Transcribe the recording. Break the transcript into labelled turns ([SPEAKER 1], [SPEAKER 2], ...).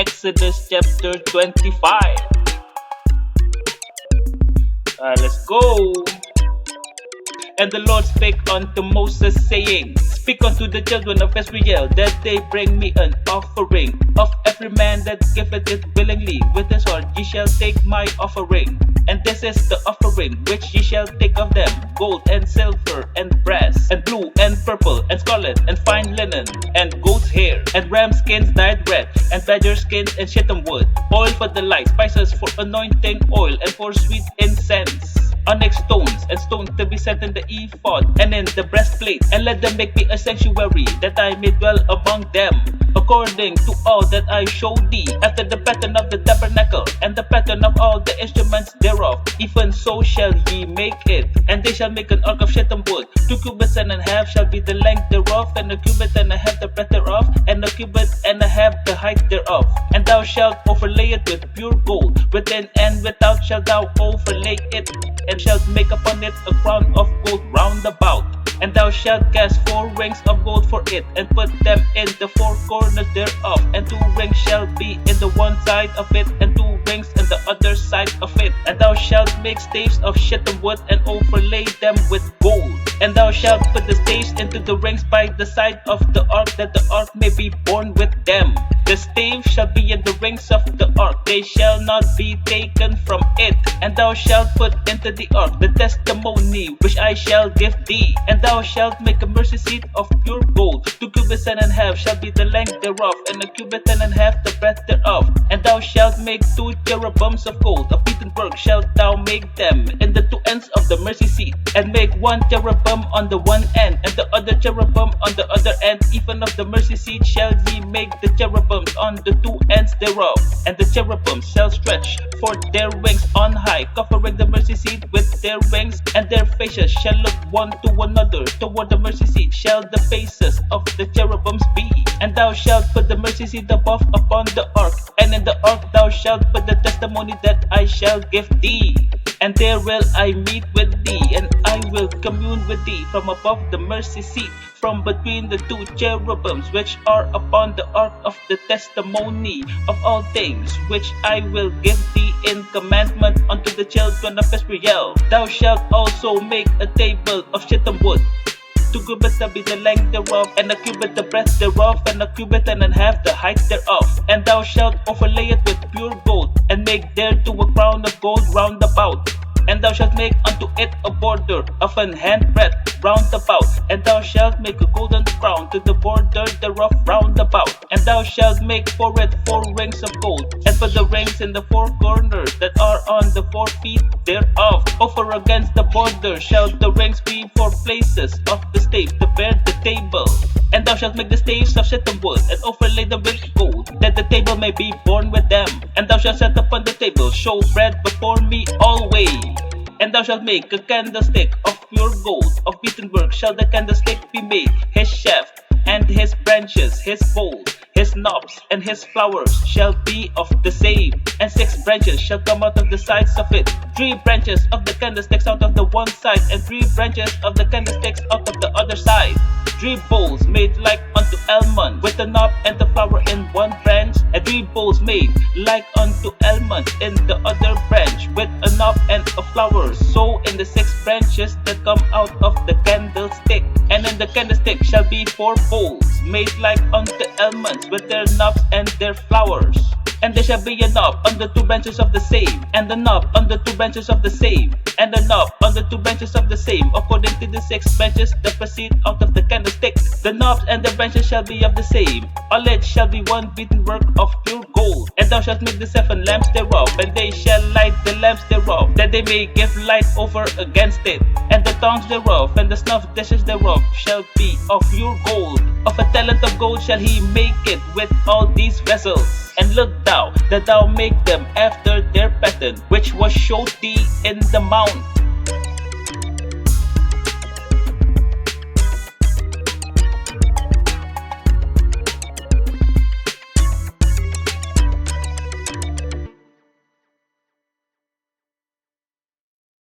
[SPEAKER 1] Exodus chapter 25. Let's go. And the Lord spake unto Moses, saying, Speak unto the children of Israel, that they bring me an offering. Of every man that giveth it willingly, with his heart ye shall take my offering. And this is the offering which ye shall take of them: gold and silver and brass, and blue and purple and scarlet, and fine linen, and goat's hair, and ram skins dyed red, and badger skins and shittim wood, oil for the light, spices for anointing oil, and for sweet incense, onyx stones, and stones to be set in the ephod and in the breastplate. And let them make me a sanctuary, that I may dwell among them, according to all that I show thee, after the pattern of the tabernacle, and the pattern of all the instruments thereof. Even so shall ye make it. And they shall make an ark of shittim wood. 2 cubits and a half shall be the length thereof, and a cubit and a half the breadth thereof, and a cubit and a half the height thereof. And thou shalt overlay it with pure gold. Within and without shalt thou overlay it, and shalt make upon it a crown of gold round about. And thou shalt cast 4 rings of gold for it, and put them in the 4 corners thereof. And 2 rings shall be in the one side of it, and 2 rings in the other side of it. And thou shalt make staves of shittim wood, and overlay them with gold. And thou shalt put the staves into the rings by the side of the ark, that the ark may be borne with them. The staves shall be in the rings of the ark, they shall not be taken from it. And thou shalt put into the ark the testimony which I shall give thee. And thou shalt make a mercy seat of pure gold. 2 cubits and a half shall be the length thereof, and a cubit and a half the breadth thereof. And thou shalt make 2 cherubims of gold. Of beaten work shalt thou make them in the 2 ends of the mercy seat. And make 1 cherubim on the one end, and the other cherubim on the other end. Even of the mercy seat shall ye make the cherubims on the 2 ends thereof. And the cherubims shall stretch forth their wings on high, covering the mercy seat with their wings, and their faces shall look one to another. Toward the mercy seat shall the faces of the cherubims be. And thou shalt put the mercy seat above upon the ark, and in the ark thou shalt put the testimony that I shall give thee. And there will I meet with thee, and I will commune with thee from above the mercy seat, from between the 2 cherubims which are upon the ark of the testimony of all things, which I will give thee in commandment unto the children of Israel. Thou shalt also make a table of shittim wood. 2 cubits shall be the length thereof, and a cubit the breadth thereof, and a cubit and a half the height thereof. And thou shalt overlay it with pure gold, and make thereto a crown of gold round about. And thou shalt make unto it a border of an handbreadth round about. And thou shalt make a golden crown to the border thereof round about. And thou shalt make for it 4 rings of gold, and put the rings in the 4 corners that are on the 4 feet thereof. Over against the border shall the rings be for places of the staves to bear the table. And thou shalt make the staves of shittim wood, and overlay them with gold, that the table may be borne with them. And thou shalt set upon the table show bread before me always. And thou shalt make a candlestick of pure gold. Of beaten work shall the candlestick be made, his shaft, and his branches, his bowl, his knobs, and his flowers shall be of the same. And 6 branches shall come out of the sides of it, 3 branches of the candlesticks out of the one side, and 3 branches of the candlesticks out of the other side. 3 bowls made like unto almond, with the knob and the flower in one branch, and 3 bowls made like unto almond in the other branch, with a knob and a flower. So in the 6 branches that come out of the candlestick. And in the candlestick shall be 4 bowls made like unto almonds, with their knobs and their flowers. And there shall be a knob on the 2 branches of the same, and the knob on the 2 branches of the same, and the knob on the 2 branches of the same, according to the 6 branches that proceed out of the candlestick. The knobs and the branches shall be of the same. All it shall be 1 beaten work of pure gold. And thou shalt make the 7 lamps thereof, and they shall light the lamps thereof, that they may give light over against it. And the tongs thereof, and the snuff dishes thereof shall be of pure gold. Of a talent of gold shall he make it with all these vessels. And look thou that thou make them after their pattern, which was showed thee in the mount.